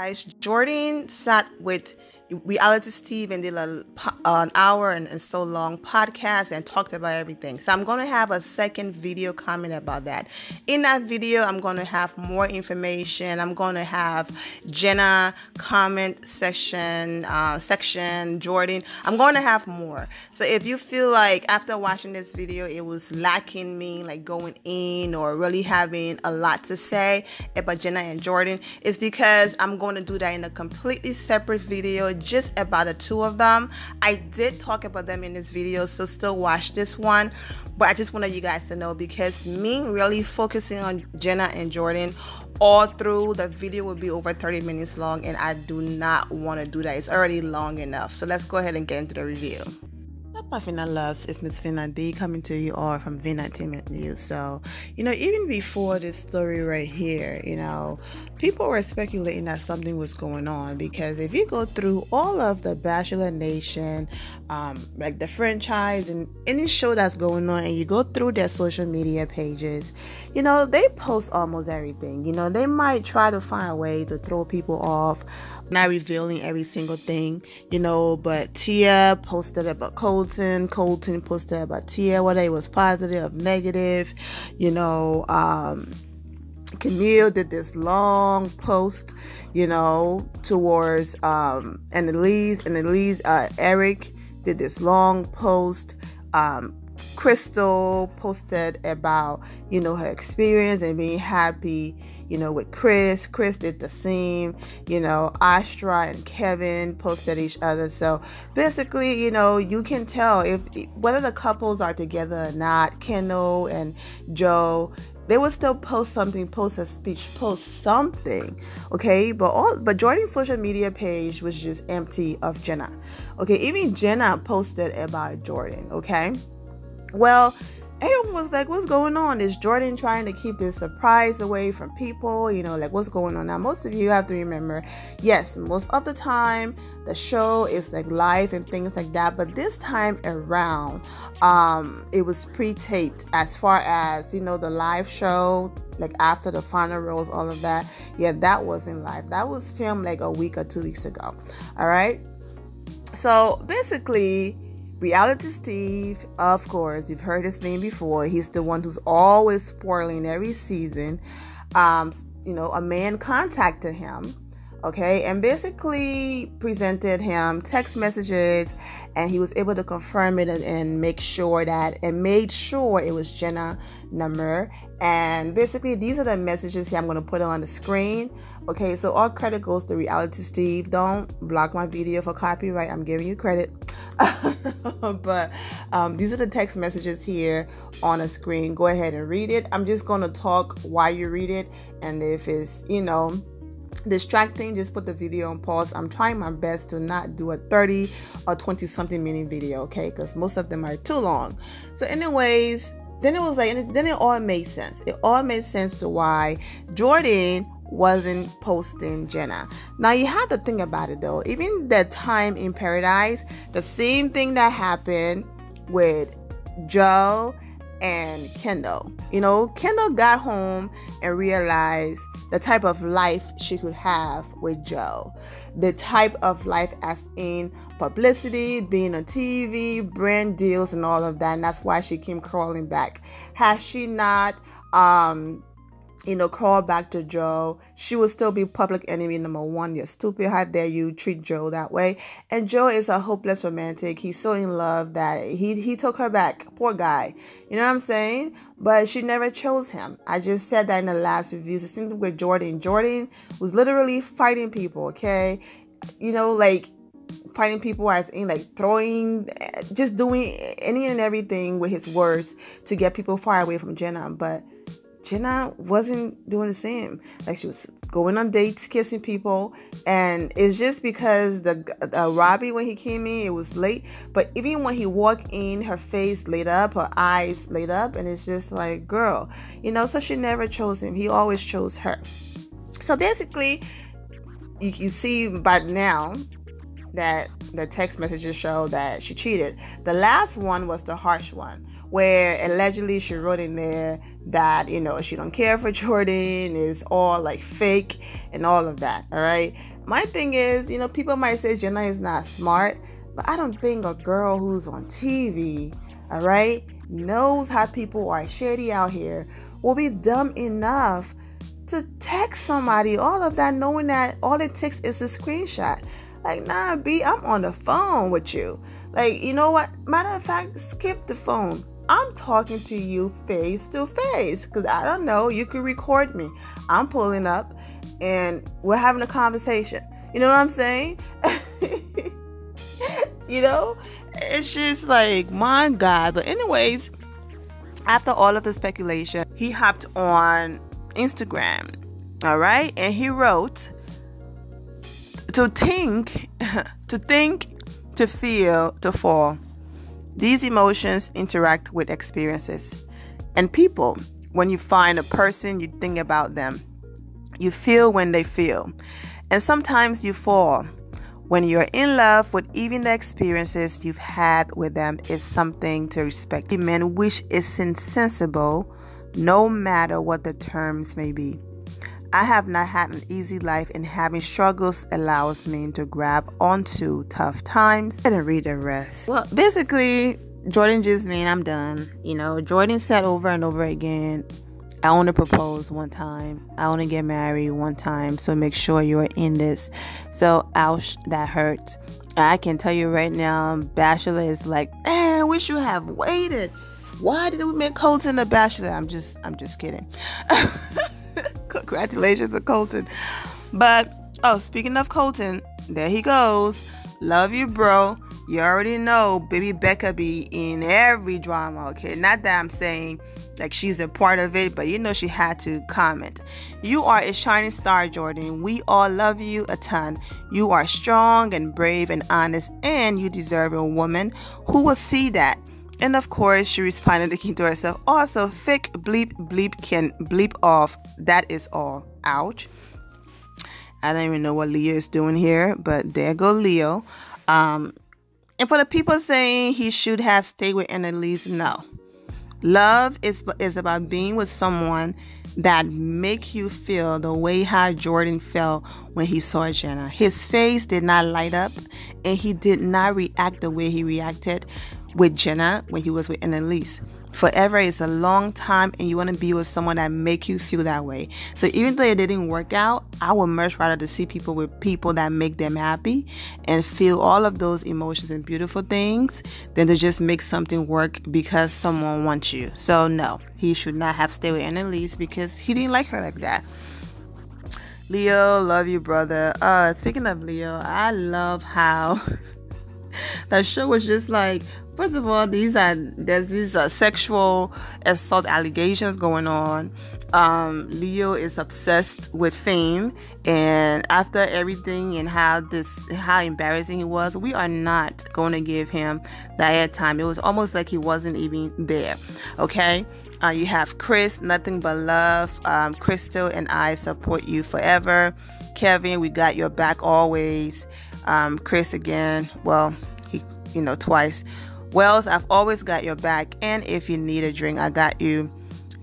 guys. Jordan sat with Reality Steve and did an hour and so long podcast and talked about everything. So I'm going to have a second video comment about that. In that video, I'm going to have more information. I'm going to have Jenna comment section, Jordan. I'm going to have more. So if you feel like after watching this video, it was lacking me like going in or really having a lot to say about Jenna and Jordan, it's because I'm going to do that in a completely separate video just about the two of them. I did talk about them in this video, so still watch this one, but I just wanted you guys to know, because me really focusing on Jenna and Jordan all through the video will be over 30 minutes long, and I do not want to do that. It's already long enough. So let's go ahead and get into the review. My Vina loves, it's Miss Vina D coming to you all from Vina Entertainment News. So, even before this story right here, people were speculating that something was going on, because if you go through all of the Bachelor Nation, like the franchise and any show that's going on, and you go through their social media pages, they post almost everything. They might try to find a way to throw people off, not revealing every single thing, but Tia posted about Colton posted about Tia, whether it was positive or negative, Camille did this long post, towards, Annalise, Eric did this long post, Crystal posted about, her experience and being happy, with Chris. Chris did the same, Astra and Kevin posted each other. So basically, you can tell whether the couples are together or not. Kendall and Joe, they would still post something, post a speech, post something, okay? But Jordan's social media page was just empty of Jenna, okay? Even Jenna posted about Jordan, okay? Well, everyone was like, what's going on? Is Jordan trying to keep this surprise away from people? Like, what's going on? Now, most of you have to remember, yes, most of the time the show is like live and things like that, but this time around, it was pre-taped. As far as, the live show, like after the final rose, all of that, yeah, that wasn't live. That was filmed like a week or 2 weeks ago. All right. So basically, Reality Steve, of course, you've heard his name before. He's the one who's always spoiling every season. A man contacted him, okay, and basically presented him text messages, and he was able to confirm it and made sure it was Jenna number. And basically, these are the messages here. I'm going to put it on the screen. Okay, so all credit goes to Reality Steve. Don't block my video for copyright. I'm giving you credit. But these are the text messages here on the screen. Go ahead and read it. I'm just going to talk while you read it, and if it's distracting, just put the video on pause. I'm trying my best to not do a 30 or 20 something minute video, okay, because most of them are too long. So anyways, then it was like, then it all made sense. It all made sense to why Jordan wasn't posting Jenna. Now you have to think about it though. Even that time in Paradise, the same thing that happened with Joe and Kendall. Kendall got home and realized the type of life she could have with Joe. The type of life as in publicity, being on TV, brand deals and all of that. And that's why she came crawling back. Had she not crawl back to Joe, she would still be public enemy number one. You're stupid. How dare you treat Joe that way? And Joe is a hopeless romantic. He's so in love that he took her back. Poor guy. You know what I'm saying? But she never chose him. I just said that in the last reviews. The same thing with Jordan. Jordan was literally fighting people, okay? Like fighting people as in like throwing, just doing any and everything with his words to get people far away from Jenna. But Jenna wasn't doing the same. Like, she was going on dates, kissing people, and it's just because the Robbie, when he came in, it was late. But even when he walked in, her face lit up, her eyes lit up, and it's just like, girl, so she never chose him. He always chose her. So basically, you see by now that the text messages show that she cheated. The last one was the harsh one, where allegedly she wrote in there that, she don't care for Jordan, is all like fake and all of that. All right. my thing is, people might say Jenna is not smart, but I don't think a girl who's on TV, all right, knows how people are shady out here, will be dumb enough to text somebody all of that, knowing that all it takes is a screenshot. Like, nah, B, I'm on the phone with you. Like, you know what? Matter of fact, skip the phone. I'm talking to you face to face, because I don't know, you could record me. I'm pulling up and we're having a conversation. You know what I'm saying? It's just like, my God. But anyways, after all of the speculation, he hopped on Instagram, all right, and he wrote, to think, to feel, to fall. These emotions interact with experiences and people. When you find a person, you think about them. You feel when they feel. And sometimes you fall. When you're in love with even the experiences you've had with them is something to respect. Men, which is insensible, no matter what the terms may be. I have not had an easy life, and having struggles allows me to grab onto tough times. I didn't read the rest. Well, basically, Jordan just mean I'm done. Jordan said over and over again, I want to propose one time. I want to get married one time. So make sure you're in this. So, ouch, that hurts. I can tell you right now, Bachelor is like, I wish you have waited. Why did we make Colton a Bachelor? I'm just kidding. Congratulations to Colton. But, speaking of Colton, there he goes. Love you, bro. You already know baby Becca be in every drama, okay? Not that I'm saying like she's a part of it, but she had to comment. You are a shining star, Jordan. We all love you a ton. You are strong and brave and honest, and you deserve a woman who will see that. And of course, she responded thinking to herself, also, thick bleep can bleep off. That is all. Ouch. I don't even know what Leo is doing here, but there go Leo. And for the people saying he should have stayed with Annalise, no. Love is about being with someone that make you feel the way how Jordan felt when he saw Jenna. His face did not light up, and he did not react the way he reacted with Jenna when he was with Annalise. Forever is a long time, and you want to be with someone that make you feel that way. So even though it didn't work out, I would much rather to see people with people that make them happy and feel all of those emotions and beautiful things than to just make something work because someone wants you. So no, he should not have stayed with Annalise because he didn't like her like that. Leo, love you, brother. Speaking of Leo, I love how that show was just like, first of all, there's these sexual assault allegations going on. Leo is obsessed with fame, and after everything and how embarrassing he was, we are not going to give him that airtime. It was almost like he wasn't even there. Okay. You have Chris, nothing but love. Crystal and I support you forever. Kevin, we got your back always. Chris again, well, he, twice. Wells, I've always got your back, and if you need a drink, I got you.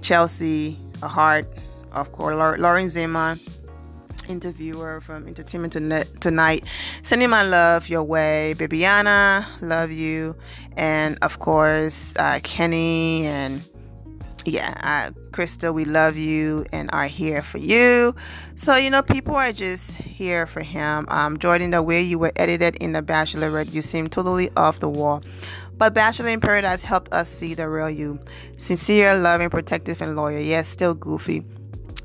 Chelsea, a heart, of course. Lauren Zima, interviewer from Entertainment Tonight, sending my love your way. Bibiana, love you, and of course Kenny and Crystal, we love you and are here for you. So, people are just here for him. Jordan, the way you were edited in The Bachelorette, you seem totally off the wall. But Bachelor in Paradise helped us see the real you. Sincere, loving, protective, and loyal. Yes, still goofy,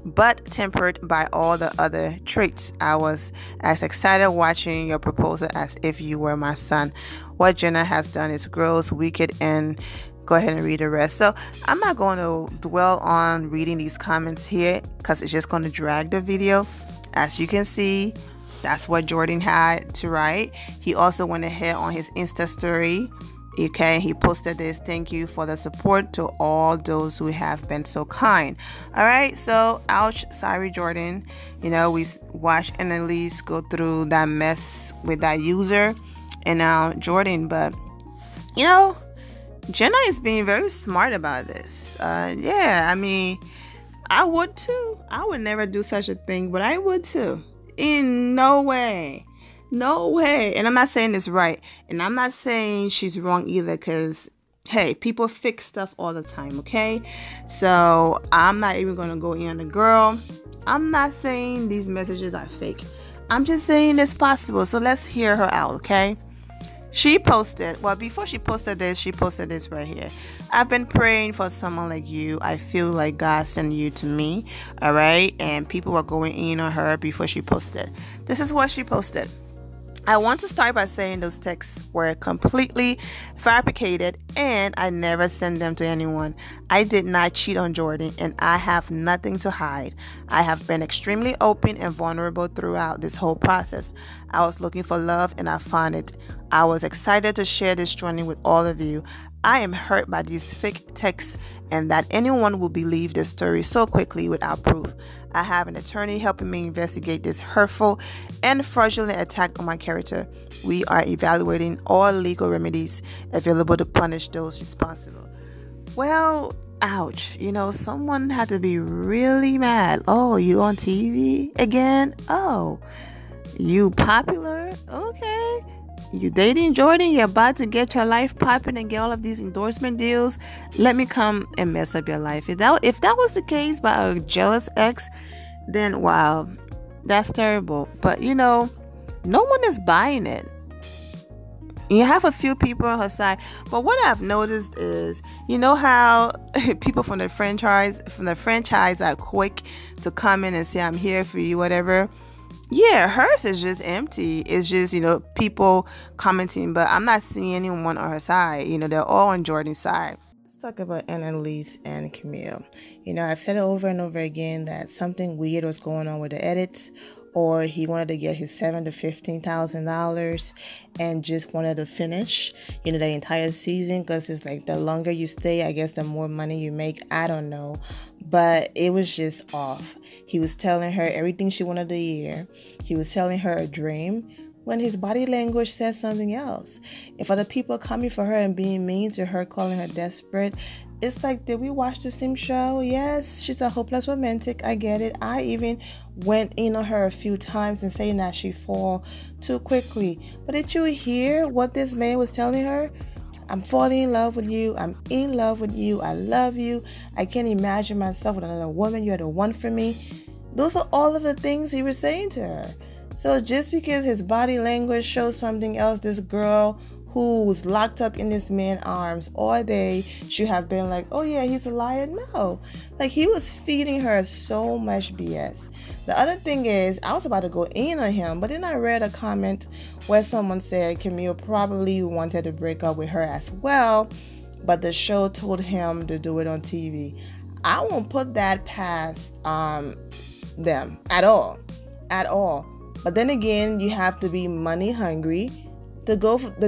but tempered by all the other traits. I was as excited watching your proposal as if you were my son. What Jenna has done is gross, wicked, and go ahead and read the rest. So I'm not going to dwell on reading these comments here because it's just going to drag the video. As you can see, that's what Jordan had to write. He also went ahead on his Insta story. Okay, he posted this: thank you for the support to all those who have been so kind. All right, so ouch, sorry Jordan. We watched Annalise go through that mess with that user, and now Jordan. But Jenna is being very smart about this. I mean, I would too. I would never do such a thing, but I would too. In no way. No way. And I'm not saying this right. And I'm not saying she's wrong either, because, hey, people fix stuff all the time, okay? So I'm not even going to go in on the girl. I'm not saying these messages are fake. I'm just saying it's possible. So let's hear her out, okay? She posted, well, before she posted this right here. I've been praying for someone like you. I feel like God sent you to me, all right? And people were going in on her before she posted. This is what she posted. I want to start by saying those texts were completely fabricated and I never sent them to anyone. I did not cheat on Jordan and I have nothing to hide. I have been extremely open and vulnerable throughout this whole process. I was looking for love and I found it. I was excited to share this journey with all of you. I am hurt by these fake texts and that anyone will believe this story so quickly without proof. I have an attorney helping me investigate this hurtful and fraudulent attack on my character. We are evaluating all legal remedies available to punish those responsible. Well, ouch. Someone had to be really mad. Oh, you on TV again? Oh, you popular? Okay. You dating Jordan? You're about to get your life popping and get all of these endorsement deals. Let me come and mess up your life. If that was the case by a jealous ex, then wow, that's terrible. But no one is buying it. You have a few people on her side. But what I've noticed is, how people from the franchise are quick to come in and say, I'm here for you, whatever. Yeah, hers is just empty. It's just, people commenting, but I'm not seeing anyone on her side. They're all on Jordan's side. Let's talk about Annalise and Camille. I've said it over and over again that something weird was going on with the edits, or he wanted to get his $7,000 to $15,000 and just wanted to finish, the entire season, because it's like the longer you stay, I guess the more money you make. I don't know, but it was just off. He was telling her everything she wanted to hear. He was telling her a dream when his body language says something else. If other people are coming for her and being mean to her, calling her desperate, it's like, did we watch the same show? Yes, she's a hopeless romantic. I get it. I even went in on her a few times and saying that she fall too quickly. But did you hear what this man was telling her? I'm falling in love with you. I'm in love with you. I love you. I can't imagine myself with another woman. You're the one for me. Those are all of the things he was saying to her. So just because his body language shows something else, this girl who was locked up in this man's arms all day should have been like, oh yeah, he's a liar. No, like he was feeding her so much BS. The other thing is, I was about to go in on him, but then I read a comment where someone said Camille probably wanted to break up with her as well, but the show told him to do it on TV. I won't put that past them at all. But then again, you have to be money hungry to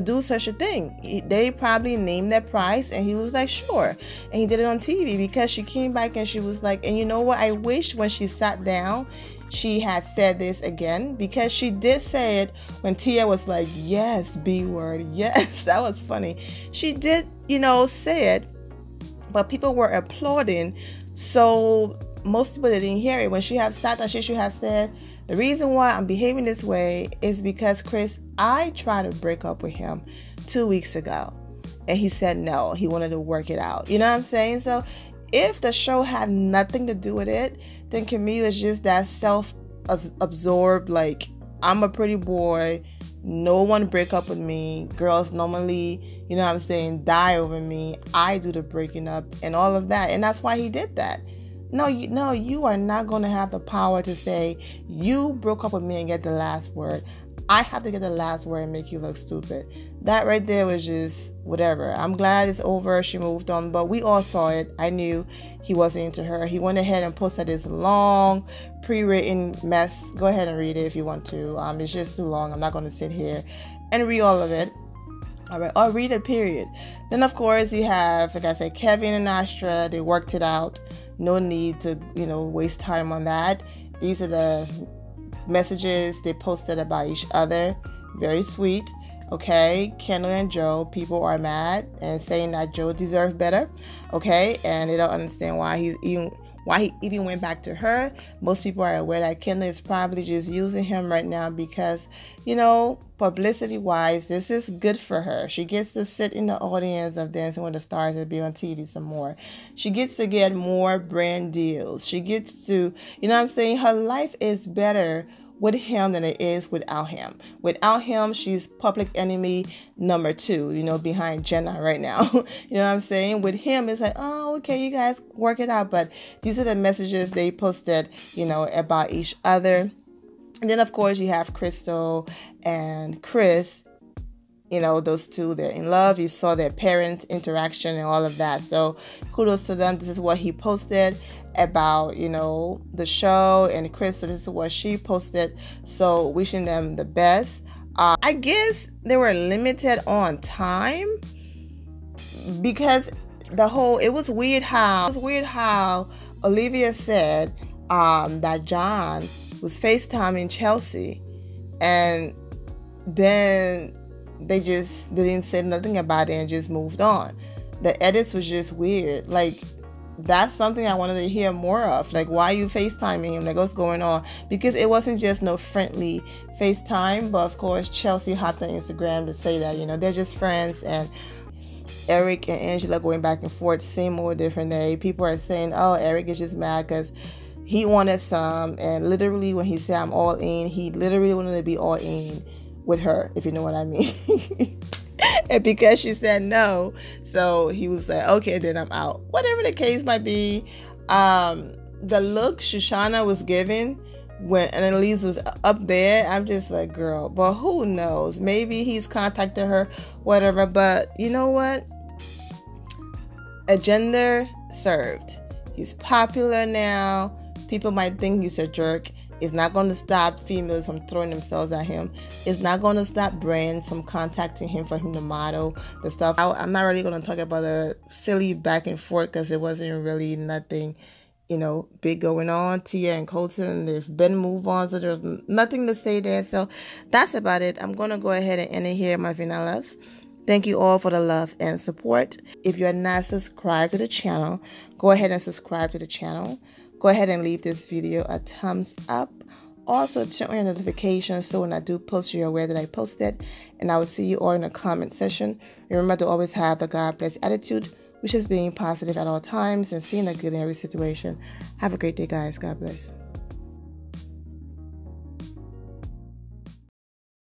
do such a thing. They probably named that price and he was like, sure. And he did it on TV because she came back and she was like, and you know what? I wish when she sat down, she had said this again, because she did say it when Tia was like, yes, B word. Yes, that was funny. She did, say it, but people were applauding. So most people didn't hear it. When she have sat down, she should have said, the reason why I'm behaving this way is because, Chris, I tried to break up with him 2 weeks ago. And he said no. He wanted to work it out. You know what I'm saying? So if the show had nothing to do with it, then Camille is just that self-absorbed, like, I'm a pretty boy. No one break up with me. Girls normally, you know what I'm saying, die over me. I do the breaking up and all of that. And that's why he did that. No, you are not going to have the power to say, you broke up with me and get the last word. I have to get the last word and make you look stupid. That right there was just whatever. I'm glad it's over. She moved on, but we all saw it. I knew he wasn't into her. He went ahead and posted this long, pre-written mess. Go ahead and read it if you want to. It's just too long. I'm not going to sit here and read all of it. All right, or read it, period. Then, of course, you have, like I said, Kevin and Astra. They worked it out. No need to, waste time on that. These are the messages they posted about each other. Very sweet. Okay, Kendall and Joe, people are mad and saying that Joe deserved better. Okay, and they don't understand why why he even went back to her. Most people are aware that Kendall is probably just using him right now because, you know, publicity wise, this is good for her. She gets to sit in the audience of Dancing with the Stars and be on TV some more. She gets to get more brand deals. She gets to, you know what I'm saying? Her life is better with him than it is without him. Without him, she's public enemy number 2, you know, behind Jenna right now. You know what I'm saying? With him, it's like, oh, okay, you guys work it out. But these are the messages they posted, you know, about each other. And then, of course, you have Crystal and Chris. You know, those two, they're in love. You saw their parents' interaction and all of that. So kudos to them. This is what he posted about, you know, the show. And Crystal, this is what she posted. So wishing them the best. I guess they were limited on time because it was weird how Olivia said that John was FaceTiming Chelsea, and then they just didn't say nothing about it and just moved on. The edits was just weird. Like, that's something I wanted to hear more of. Like, why are you FaceTiming him? Like, what's going on? Because it wasn't just no friendly FaceTime, but of course Chelsea hopped on Instagram to say that, you know, they're just friends. And Eric and Angela going back and forth, same or different day. People are saying, oh, Eric is just mad because he wanted some, and literally when he said I'm all in, he literally wanted to be all in with her, if you know what I mean. And because she said no, so he was like, okay, then I'm out. Whatever the case might be, the look Shoshana was giving when Annalise was up there, I'm just like, girl, but who knows? Maybe he's contacted her, whatever. But you know what? Agenda served. He's popular now. People might think he's a jerk. It's not going to stop females from throwing themselves at him. It's not going to stop brands from contacting him for him to model the stuff. I'm not really going to talk about a silly back and forth because it wasn't really nothing, you know, big going on. Tia and Colton, they've been moved on, so there's nothing to say there. So that's about it. I'm going to go ahead and end it here, my Vina loves. Thank you all for the love and support. If you're not subscribed to the channel, go ahead and subscribe to the channel. Go ahead and leave this video a thumbs up. Also, turn on your notifications so when I do post, you're aware that I posted. And I will see you all in the comment section. Remember to always have the God bless attitude, which is being positive at all times and seeing the good in every situation. Have a great day, guys. God bless.